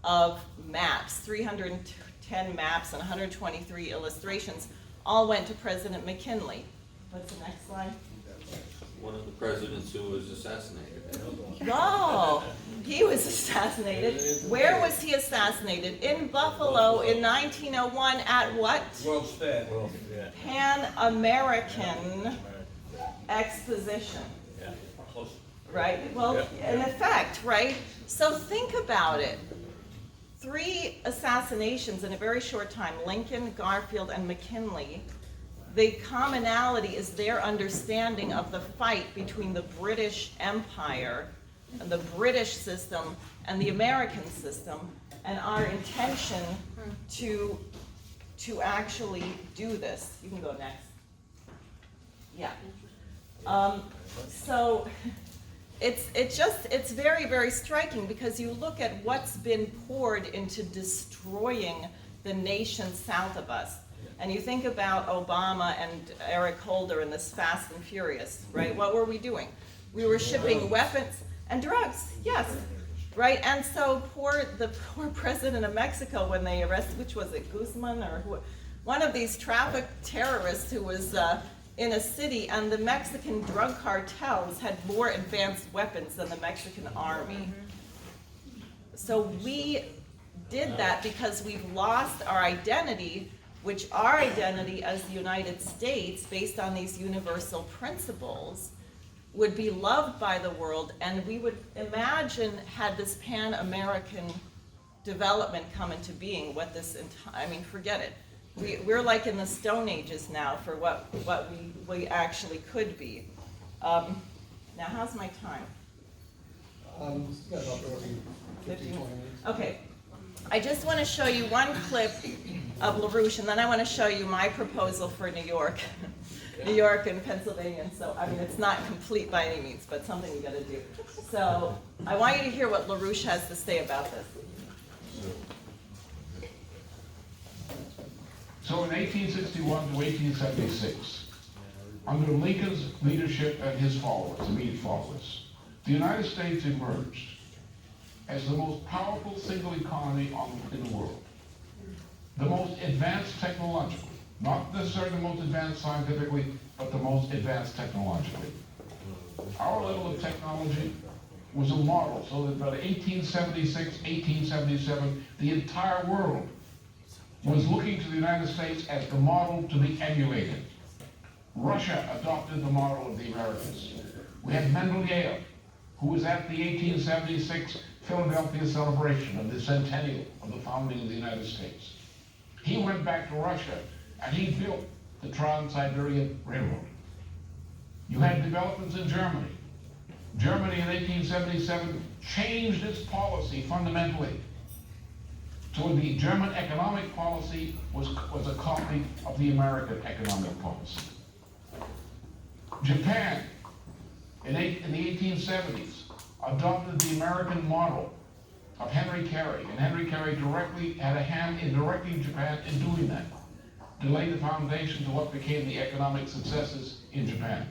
of maps, 310 maps and 123 illustrations, all went to President McKinley. What's the next slide? One of the presidents who was assassinated. No, he was assassinated. Where was he assassinated? In Buffalo in 1901 at what? World's Fair. Pan-American Exposition. Yeah, close. Right? Well, in effect, right? So think about it. 3 assassinations in a very short time, Lincoln, Garfield, and McKinley. The commonality is their understanding of the fight between the British Empire and the British system and the American system, and our intention to actually do this. You can go next. Yeah. So it's very, very striking, because you look at what's been poured into destroying the nation south of us. And you think about Obama and Eric Holder and this Fast and Furious, right? What were we doing? We were shipping weapons and drugs, yes, right? And so the poor president of Mexico, when they arrested, which was it, Guzman or who? One of these traffic terrorists who was in a city, and the Mexican drug cartels had more advanced weapons than the Mexican army. So we did that because we've lost our identity, which our identity as the United States, based on these universal principles, would be loved by the world. And we would imagine, had this Pan-American development come into being, what this, I mean, forget it. We're like in the Stone Ages now for what we actually could be. Now, how's my time? Got about 15, 20 minutes. Okay. I just want to show you one clip of LaRouche, and then I want to show you my proposal for New York. New York and Pennsylvania, and so, I mean, it's not complete by any means, but something we got to do. So, I want you to hear what LaRouche has to say about this. So in 1861 to 1876, under Lincoln's leadership and his followers, immediate followers, the United States emerged as the most powerful single economy in the world. The most advanced technologically, not necessarily the most advanced scientifically, but the most advanced technologically. Our level of technology was a model, so that by 1876, 1877, the entire world was looking to the United States as the model to be emulated. Russia adopted the model of the Americans. We had Mendeleev, who was at the 1876 Philadelphia celebration of the centennial of the founding of the United States. He went back to Russia and he built the Trans-Siberian Railroad. You had developments in Germany. Germany in 1877 changed its policy fundamentally. So the German economic policy was a copy of the American economic policy. Japan, in the 1870s, adopted the American model of Henry Carey, and Henry Carey directly had a hand in directing Japan in doing that, to lay the foundation to what became the economic successes in Japan.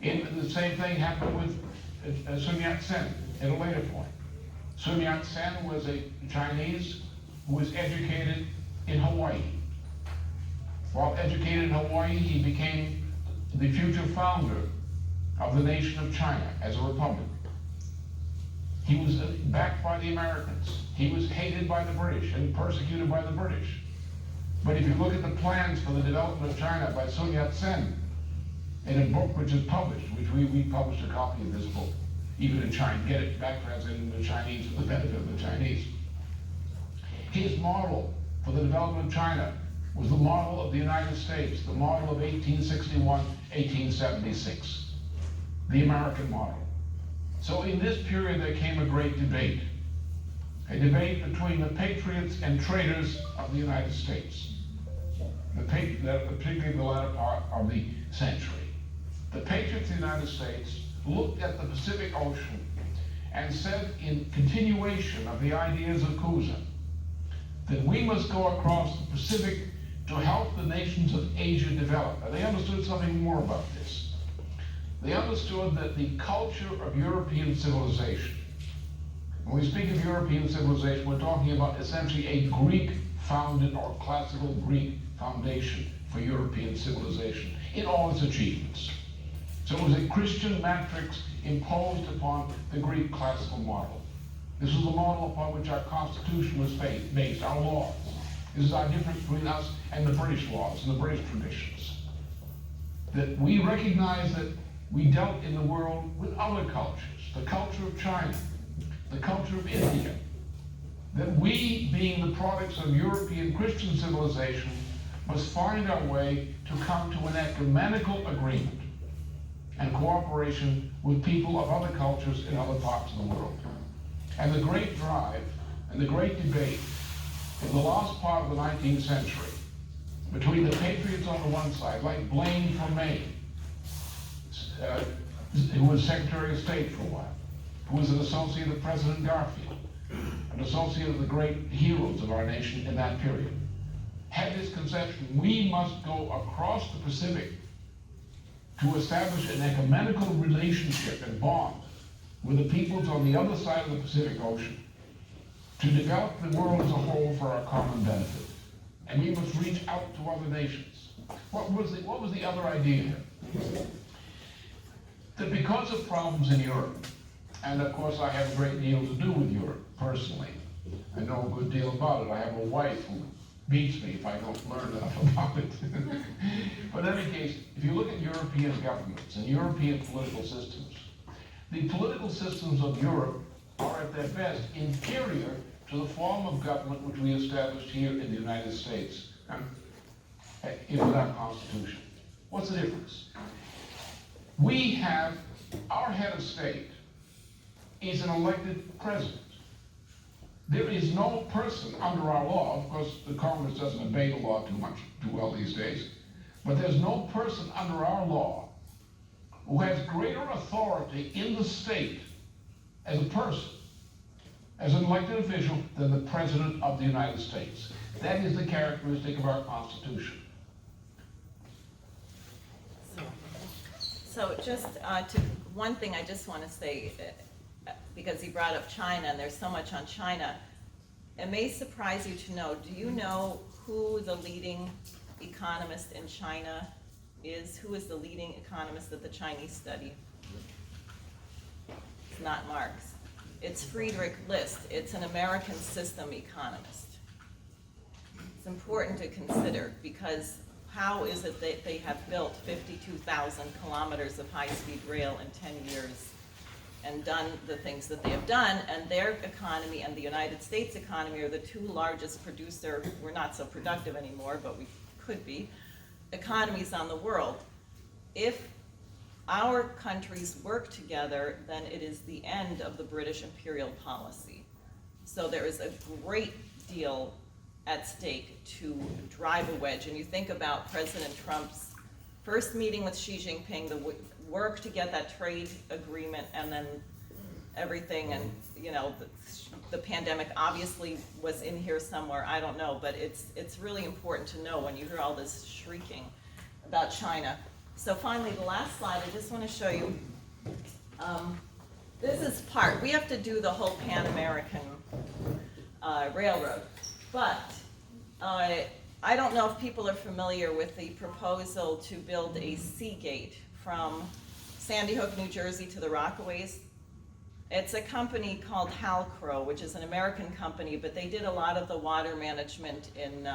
The same thing happened with Sun Yat-sen at a later point. Sun Yat-sen was a Chinese who was educated in Hawaii. While educated in Hawaii, he became the future founder of the nation of China as a republic. He was backed by the Americans. He was hated by the British and persecuted by the British. But if you look at the plans for the development of China by Sun Yat-sen, in a book which is published, which we published a copy of this book, even in China, get it back translated into Chinese for the benefit of the Chinese. His model for the development of China was the model of the United States, the model of 1861, 1876, the American model. So in this period there came a great debate, a debate between the patriots and traitors of the United States, particularly the latter part of the century. The patriots of the United States looked at the Pacific Ocean and said, in continuation of the ideas of Cusa, that we must go across the Pacific to help the nations of Asia develop. And they understood something more about this. They understood that the culture of European civilization, when we speak of European civilization, we're talking about essentially a Greek-founded or classical Greek foundation for European civilization in all its achievements. So it was a Christian matrix imposed upon the Greek classical model. This was the model upon which our Constitution was based, our laws. This is our difference between us and the British laws and the British traditions. That we recognize that we dealt in the world with other cultures, the culture of China, the culture of India, that we, being the products of European Christian civilization, must find our way to come to an ecumenical agreement and cooperation with people of other cultures in other parts of the world. And the great drive and the great debate in the last part of the 19th century between the patriots on the one side, like Blaine from Maine, who was Secretary of State for a while, who was an associate of President Garfield, an associate of the great heroes of our nation in that period, had this conception: we must go across the Pacific to establish an ecumenical relationship and bond with the peoples on the other side of the Pacific Ocean to develop the world as a whole for our common benefit. And we must reach out to other nations. What was the other idea here? That because of problems in Europe, and of course I have a great deal to do with Europe personally, I know a good deal about it. I have a wife who beats me if I don't learn enough about it. But in any case, if you look at European governments and European political systems, the political systems of Europe are at their best inferior to the form of government which we established here in the United States with our Constitution. What's the difference? We have, our head of state is an elected president. There is no person under our law, of course the Congress doesn't obey the law too well these days, but there's no person under our law who has greater authority in the state as a person, as an elected official, than the President of the United States. That is the characteristic of our Constitution. So just one thing I just want to say, because he brought up China, and there's so much on China. It may surprise you to know, do you know who the leading economist in China is? Who is the leading economist that the Chinese study? It's not Marx. It's Friedrich List. It's an American system economist. It's important to consider, because how is it that they have built 52,000 kilometers of high-speed rail in 10 years? and done the things that they have done, and their economy and the United States economy are the two largest producer, we're not so productive anymore, but we could be, economies on the world. If our countries work together, then it is the end of the British imperial policy. So there is a great deal at stake to drive a wedge. And you think about President Trump's first meeting with Xi Jinping, the work to get that trade agreement, and then everything, and you know, the pandemic obviously was in here somewhere, I don't know, but it's really important to know when you hear all this shrieking about China. So finally, the last slide, I just want to show you, this is part, we have to do the whole Pan American Railroad, but I don't know if people are familiar with the proposal to build a sea gate from Sandy Hook, New Jersey to the Rockaways. It's a company called Halcro, which is an American company, but they did a lot of the water management in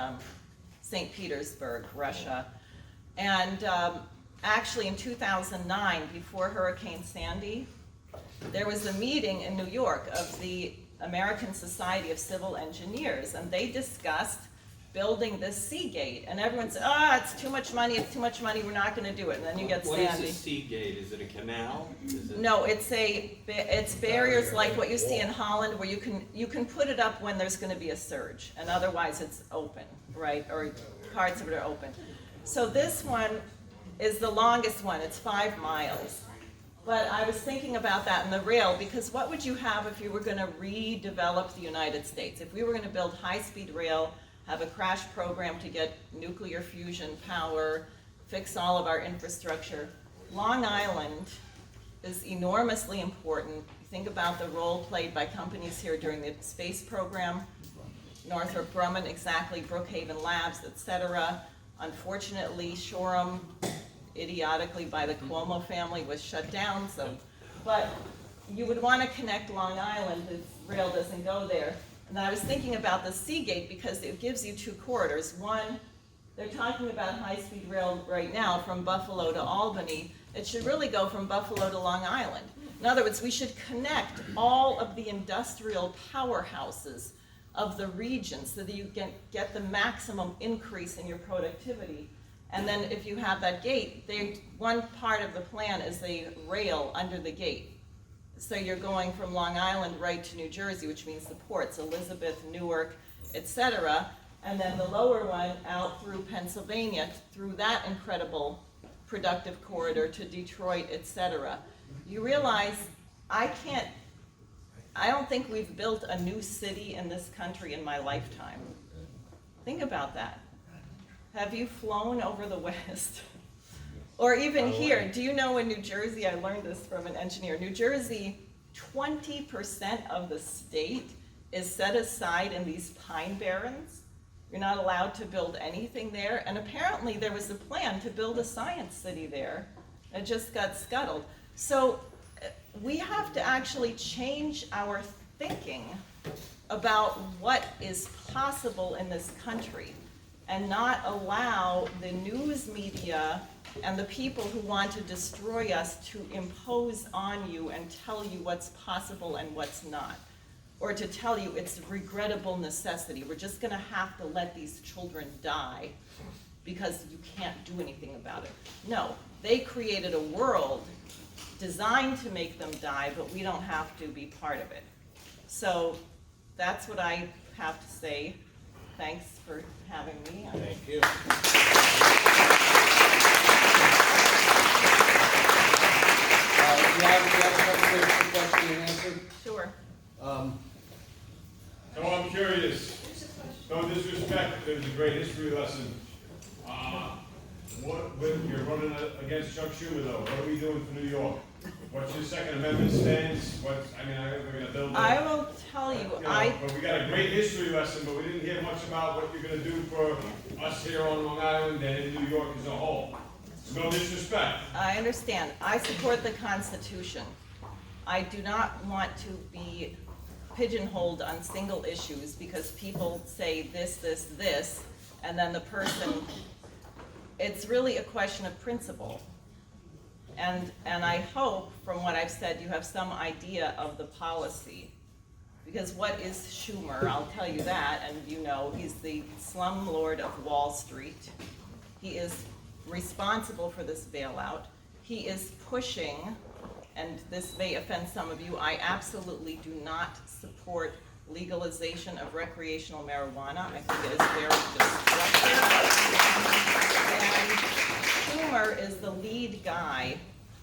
St. Petersburg, Russia. And actually in 2009, before Hurricane Sandy, there was a meeting in New York of the American Society of Civil Engineers, and they discussed building this sea gate, and everyone said, it's too much money, we're not gonna do it, and then you get Sandy. What is a sea gate? Is it a canal? Is it... No, it's barriers like what you see in Holland, where you can put it up when there's gonna be a surge, and otherwise it's open, right, or parts of it are open. So this one is the longest one, it's 5 miles. But I was thinking about that in the rail, because what would you have if you were gonna redevelop the United States? If we were gonna build high-speed rail, have a crash program to get nuclear fusion power, fix all of our infrastructure. Long Island is enormously important. Think about the role played by companies here during the space program. Northrop Grumman, exactly, Brookhaven Labs, etc. Unfortunately, Shoreham, idiotically by the Cuomo family, was shut down. So, but you would want to connect Long Island if rail doesn't go there. And I was thinking about the Seagate because it gives you 2 corridors. One, they're talking about high-speed rail right now from Buffalo to Albany. It should really go from Buffalo to Long Island. In other words, we should connect all of the industrial powerhouses of the region so that you get the maximum increase in your productivity. And then if you have that gate, one part of the plan is a rail under the gate. So you're going from Long Island right to New Jersey, which means the ports, Elizabeth, Newark, etc. And then the lower one out through Pennsylvania, through that incredible productive corridor to Detroit, etc. You realize I don't think we've built a new city in this country in my lifetime. Think about that. Have you flown over the West? Or even here, do you know in New Jersey, I learned this from an engineer, New Jersey, 20% of the state is set aside in these pine barrens. You're not allowed to build anything there, and apparently there was a plan to build a science city there. It just got scuttled. So we have to actually change our thinking about what is possible in this country and not allow the news media and the people who want to destroy us to impose on you and tell you what's possible and what's not. Or to tell you it's a regrettable necessity. We're just gonna have to let these children die because you can't do anything about it. No, they created a world designed to make them die, but we don't have to be part of it. So that's what I have to say. Thanks for having me. Thank you. You have a couple of question and answer? Sure. So I'm curious, no disrespect, it was a great history lesson. When you're running against Chuck Schumer though, what are we doing for New York? What's your Second Amendment stance? We're gonna build I will tell you, but we got a great history lesson, but we didn't hear much about what you're gonna do for us here on Long Island and in New York as a whole. No disrespect. I understand. I support the Constitution. I do not want to be pigeonholed on single issues because people say this, and then the person, it's really a question of principle. And I hope, from what I've said, you have some idea of the policy. Because what is Schumer? I'll tell you that, and you know, he's the slumlord of Wall Street. He is responsible for this bailout. He is pushing, and this may offend some of you, I absolutely do not support legalization of recreational marijuana. I think it is very destructive. And Schumer is the lead guy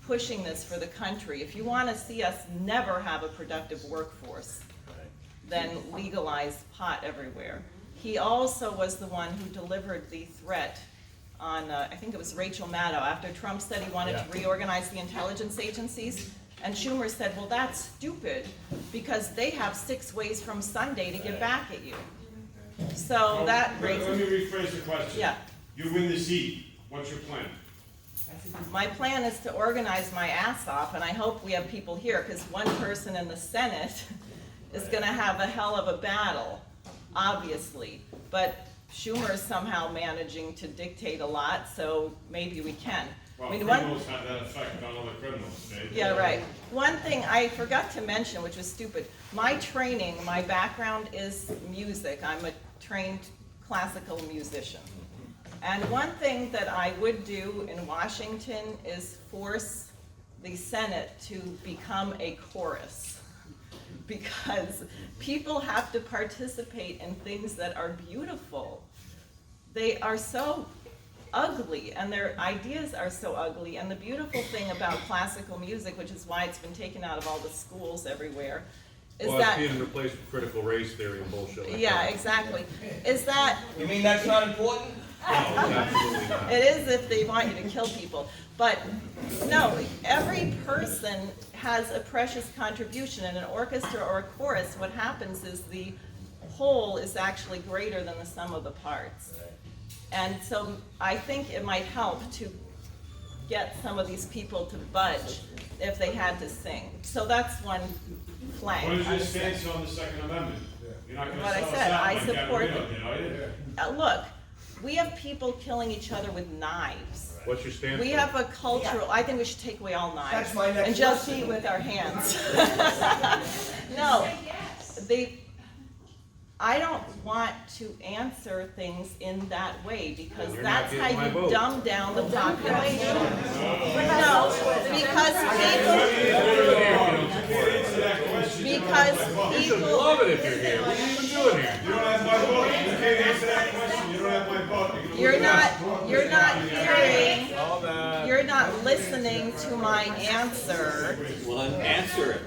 pushing this for the country. If you want to see us never have a productive workforce, then legalize pot everywhere. He also was the one who delivered the threat on, I think it was Rachel Maddow, after Trump said he wanted to reorganize the intelligence agencies. And Schumer said, well, that's stupid, because they have 6 ways from Sunday to get back at you. So that Let raises... me rephrase the question. Yeah. You win the seat, what's your plan? My plan is to organize my ass off, and I hope we have people here, because one person in the Senate is gonna have a hell of a battle, obviously. But Schumer is somehow managing to dictate a lot, so maybe we can. Well, I mean, criminals have that effect on other criminals, Dave. Yeah, right. One thing I forgot to mention, which was stupid, my training, my background is music. I'm a trained classical musician. And one thing that I would do in Washington is force the Senate to become a chorus. Because people have to participate in things that are beautiful. They are so ugly, and their ideas are so ugly. And the beautiful thing about classical music, which is why it's been taken out of all the schools everywhere, is Well, that... it's being replaced with critical race theory and bullshit like Yeah, that. exactly. Is that... You mean that's not important? No, absolutely not. It is if they want you to kill people. But no, every person has a precious contribution. In an orchestra or a chorus, what happens is the whole is actually greater than the sum of the parts. And so I think it might help to get some of these people to budge if they had to sing. So that's one flank. What is your stance on the Second Amendment? You're not gonna What I sell us said, out I like support Gabrielle did, are you? Look, we have people killing each other with knives. What's your stance? We have a cultural, I think we should take away all knives. That's my next and just question. eat with our hands. No, I don't want to answer things in that way, because You're not that's how getting my you vote. dumb down the population. No, because You should people, love it if you're here. What are you even doing here? You don't have my vote, you can't answer that question, you don't have my vote. you're not hearing, you're not listening to my answer. Well, then answer it.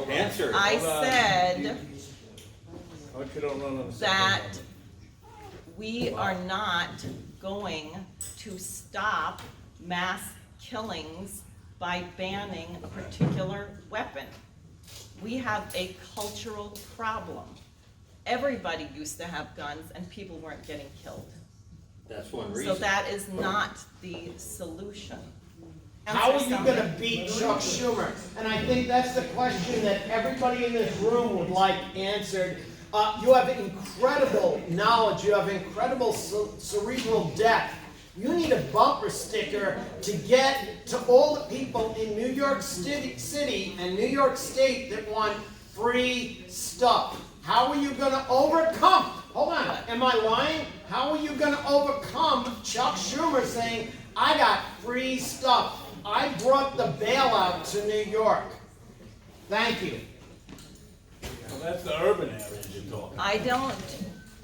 Answer it. I said that we are not going to stop mass killings by banning a particular weapon. We have a cultural problem. Everybody used to have guns and people weren't getting killed. That's one reason. So that is not the solution. How are you gonna beat Chuck Schumer? And I think that's the question that everybody in this room would like answered. You have incredible knowledge, you have incredible cerebral depth. You need a bumper sticker to get to all the people in New York City and New York State that want free stuff. How are you gonna overcome? Hold on, am I lying? How are you gonna overcome Chuck Schumer saying, I got free stuff? I brought the bailout to New York. Thank you. Well, that's the urban areas you're talking. I don't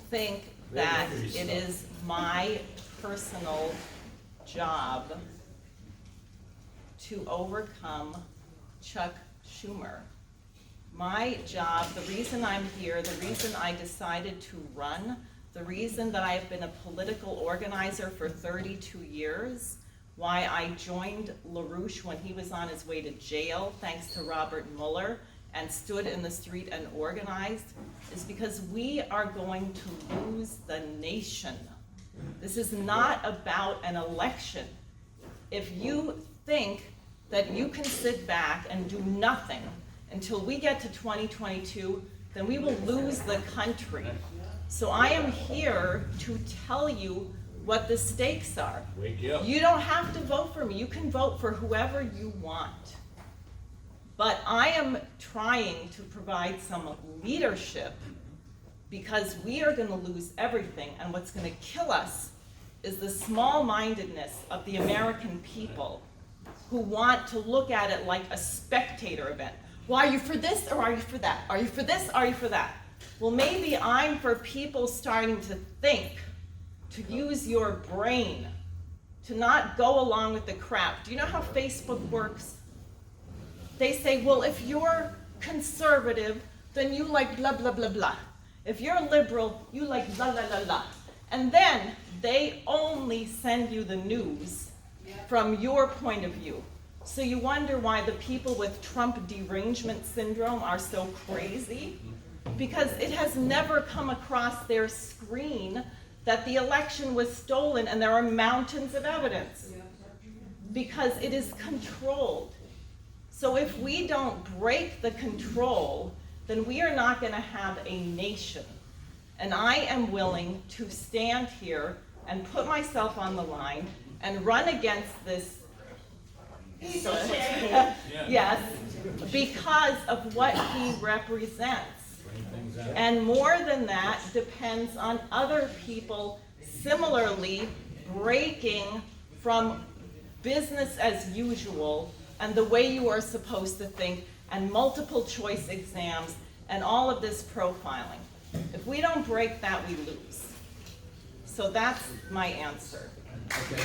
think that it is my personal job to overcome Chuck Schumer. My job, the reason I'm here, the reason I decided to run, the reason that I've been a political organizer for 32 years, why I joined LaRouche when he was on his way to jail, thanks to Robert Mueller, and stood in the street and organized, is because we are going to lose the nation. This is not about an election. If you think that you can sit back and do nothing until we get to 2022, then we will lose the country. So I am here to tell you what the stakes are. Wake you up. You don't have to vote for me. You can vote for whoever you want. But I am trying to provide some leadership because we are going to lose everything. And what's going to kill us is the small-mindedness of the American people who want to look at it like a spectator event. Well, are you for this or are you for that? Are you for this? Are you for that? Well, maybe I'm for people starting to think, to use your brain, to not go along with the crap. Do you know how Facebook works? They say, well, if you're conservative, then you like blah, blah, blah, blah. If you're liberal, you like blah, blah, blah, blah. And then they only send you the news from your point of view. So you wonder why the people with Trump derangement syndrome are so crazy? Because it has never come across their screen that the election was stolen and there are mountains of evidence. Because it is controlled. So if we don't break the control, then we are not going to have a nation. And I am willing to stand here and put myself on the line and run against this. Yes, because of what he represents. And more than that, depends on other people similarly breaking from business as usual and the way you are supposed to think and multiple choice exams and all of this profiling. If we don't break that, we lose. So that's my answer. Okay.